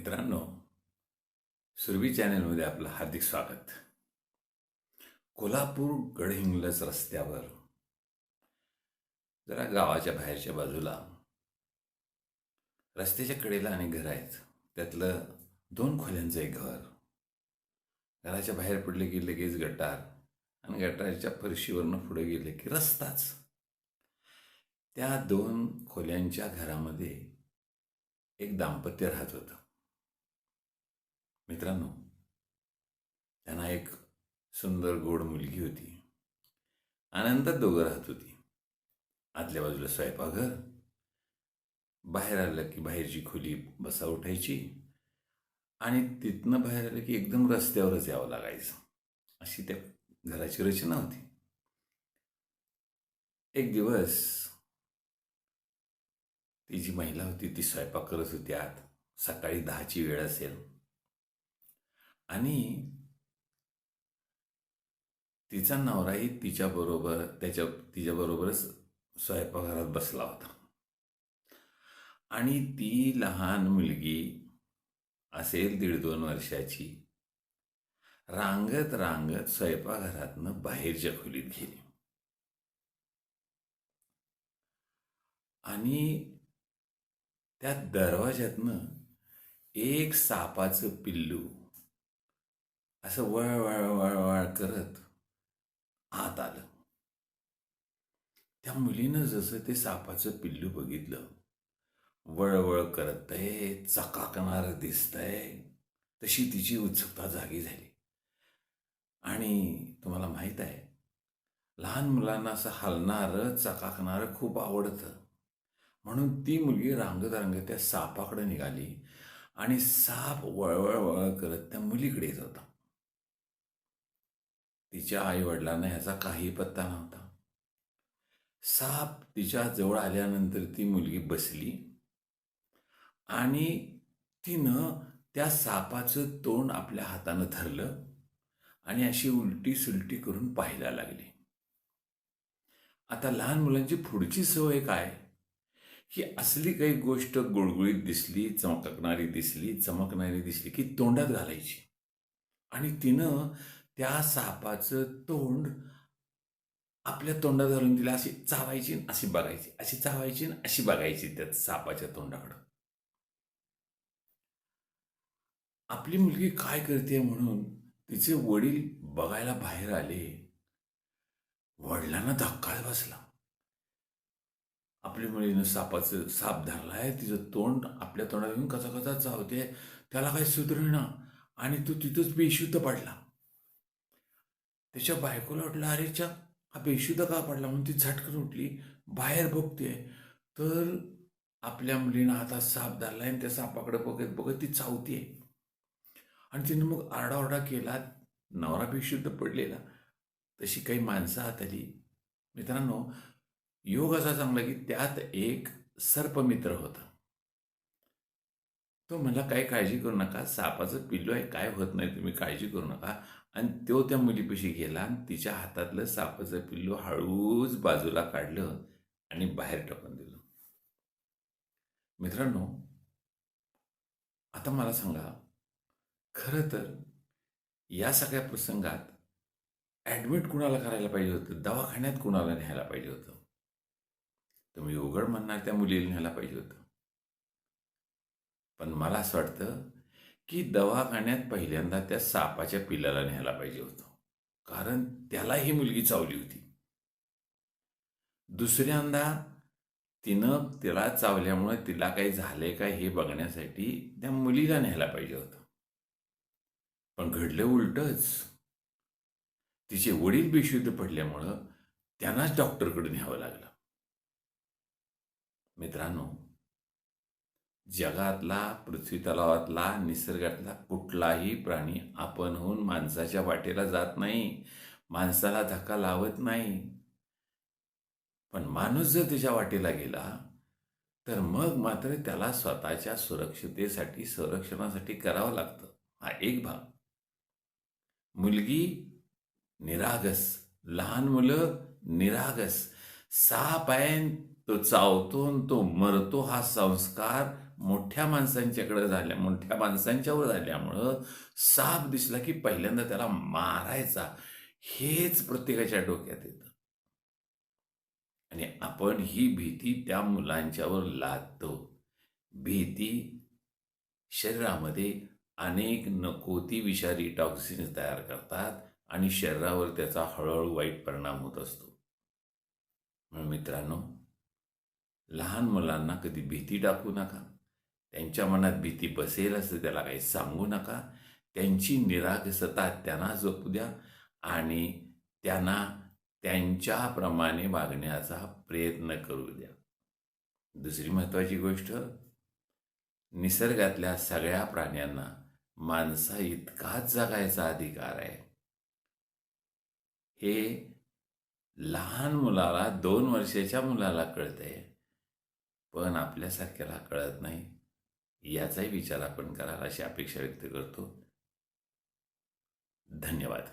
मित्रांनो, सुरभी चॅनलमध्ये आपलं हार्दिक स्वागत. कोल्हापूर गडहिंग्लज रस्त्यावर जरा गावाच्या बाहेरच्या बाजूला रस्त्याच्या कडेला आणि घर आहेत. त्यातलं 2 खोल्यांचं एक घर. घराच्या बाहेर पडले की लगेच गटार आणि गटाराच्या फरशीवरनं पुढे गेले की रस्ताच. त्या 2 खोल्यांच्या घरामध्ये एक दाम्पत्य राहत होतं. मित्रांनो, त्यांना एक सुंदर गोड मुलगी होती. आनंदात दोघं राहत होती. आतल्या बाजूला स्वयंपाकघर, बाहेर आलं की बाहेरची खोली बसा उठायची आणि तिथनं बाहेर आलं की एकदम रस्त्यावरच यावं लागायचं. अशी त्या घराची रचना होती. एक दिवस ती जी महिला होती ती स्वयंपाक करत होती आत. सकाळी 10ची वेळ असेल आणि तिचा नवराही तिच्याबरोबरच स्वयंपाकघरात बसला होता. आणि ती लहान मुलगी असेल 1.5-2 वर्षाची रांगत रांगत स्वयंपाकघरातनं बाहेरच्या खोलीत गेली आणि त्या दरवाज्यातनं एक सापाचं पिल्लू असं वळ करत आत आलं. त्या मुलीनं जसं ते सापाचं पिल्लू बघितलं, वळवळ करतंय, चकाकणारं दिसतंय, तशी तिची उत्सुकता जागी झाली. आणि तुम्हाला माहीत आहे, लहान मुलांना असं हलणारं चकाकणारं खूप आवडतं. म्हणून ती मुलगी रांगत रांगत त्या सापाकडे निघाली आणि साप वळवळ करत त्या मुलीकडे येत होता. तिच्या आईवडिलांना ह्याचा काही पत्ता नव्हता. साप तिच्या जवळ आल्यानंतर ती मुलगी बसली आणि तिनं त्या सापाचं तोंड आपल्या हातानं धरलं आणि अशी उलटी सुलटी करून पाहायला लागली. आता लहान मुलांची पुढची सवय काय, की असली काही गोष्ट गुळगुळीत दिसली, चमकणारी दिसली की तोंडात घालायची. आणि तिनं त्या सापाचं तोंड आपल्या तोंडात घालून तिला अशी चावायची, अशी बघायची, अशी चावायची, अशी बघायची त्या सापाच्या तोंडाकडं. आपली मुलगी काय करते म्हणून तिचे वडील बघायला बाहेर आले. वडिलांना धक्काच बसला. आपली मुलीनं साप धरलाय, तिचं तोंड आपल्या तोंडात घेऊन कचा कचा चावते, त्याला काही सुधरेना आणि तो तिथंच बेशुद्ध पडला. त्याच्या बायकोला वाटलं, अरे च्या, हा बेशुद्ध का पडला म्हणून ती झटकन उठली, बाहेर बघते तर आपल्या मुलीनं हातात साप धरलाय आणि त्या सापाकडे बघत बघत ती चावते. आणि तिनं मग आरडाओरडा केला. नवरा बेशुद्ध पडलेला. तशी काही माणसं आत आली. मित्रांनो, योग असा चांगला की त्यात एक सर्पमित्र होता. तो म्हणला, काही काळजी करू नका, सापाचं पिल्लू आहे, काय होत नाही, तुम्ही काळजी करू नका. आणि तो त्या मुलीपाशी गेला आणि तिच्या हातातलं सापाचं पिल्लू हळूच बाजूला काढलं आणि बाहेर टाकून दिलं. मित्रांनो, आता मला सांगा, खरं तर या सगळ्या प्रसंगात ॲडमिट कुणाला करायला पाहिजे होतं, दवाखान्यात कुणाला न्यायला पाहिजे होतं? तुम्ही उघड म्हणणार त्या मुलीला न्यायला पाहिजे होतं. पण मला असं वाटतं की दवाखान्यात पहिल्यांदा त्या सापाच्या पिल्लाला न्यायला पाहिजे होतं, कारण त्याला ही मुलगी चावली होती. दुसऱ्यांदा तिनं तिला चावल्यामुळे तिला काही झालंय का हे बघण्यासाठी त्या मुलीला न्यायला पाहिजे होतं. पण घडलं उलटंच. तिचे वडील बेशुद्ध पडल्यामुळं त्यांनाच डॉक्टरकडे न्यावं लागलं. मित्रांनो, जगातला, पृथ्वी तलावातला, निसर्गातला कुठलाही प्राणी आपणहून माणसाच्या वाटेला जात नाही, माणसाला धक्का लावत नाही. पण माणूस जर त्याच्या वाटेला गेला तर मग मात्र त्याला स्वतःच्या संरक्षणासाठी करावं लागतं. हा एक भाग. मुलगी निरागस, लहान मुलं निरागस, साप आहे तो चावतो आणि तो मरतो, हा संस्कार मोठ्या माणसांच्यावर झाल्यामुळं साप दिसला की पहिल्यांदा त्याला मारायचा, हेच प्रत्येकाच्या डोक्यात येतं. आणि आपण ही भीती त्या मुलांच्यावर लादतो. भीती शरीरामध्ये अनेक नको ती विषारी टॉक्सिन्स तयार करतात आणि शरीरावर त्याचा हळूहळू वाईट परिणाम होत असतो. म्हणून मित्रांनो, लहान मुलांना कधी भीती टाकू नका. त्यांच्या मनात भीती बसेल असं त्याला काही सांगू नका. त्यांची निरागसता त्यांना जपू द्या आणि त्यांना त्यांच्याप्रमाणे वागण्याचा प्रयत्न करू द्या. दुसरी महत्त्वाची गोष्ट, निसर्गातल्या सगळ्या प्राण्यांना माणसा इतकाच जगायचा अधिकार आहे. हे लहान मुलाला, 2 वर्षाच्या मुलाला कळतंय, पण आपल्यासारख्याला कळत नाही. याचाही विचार आपण कराल अशी अपेक्षा व्यक्त करतो. धन्यवाद.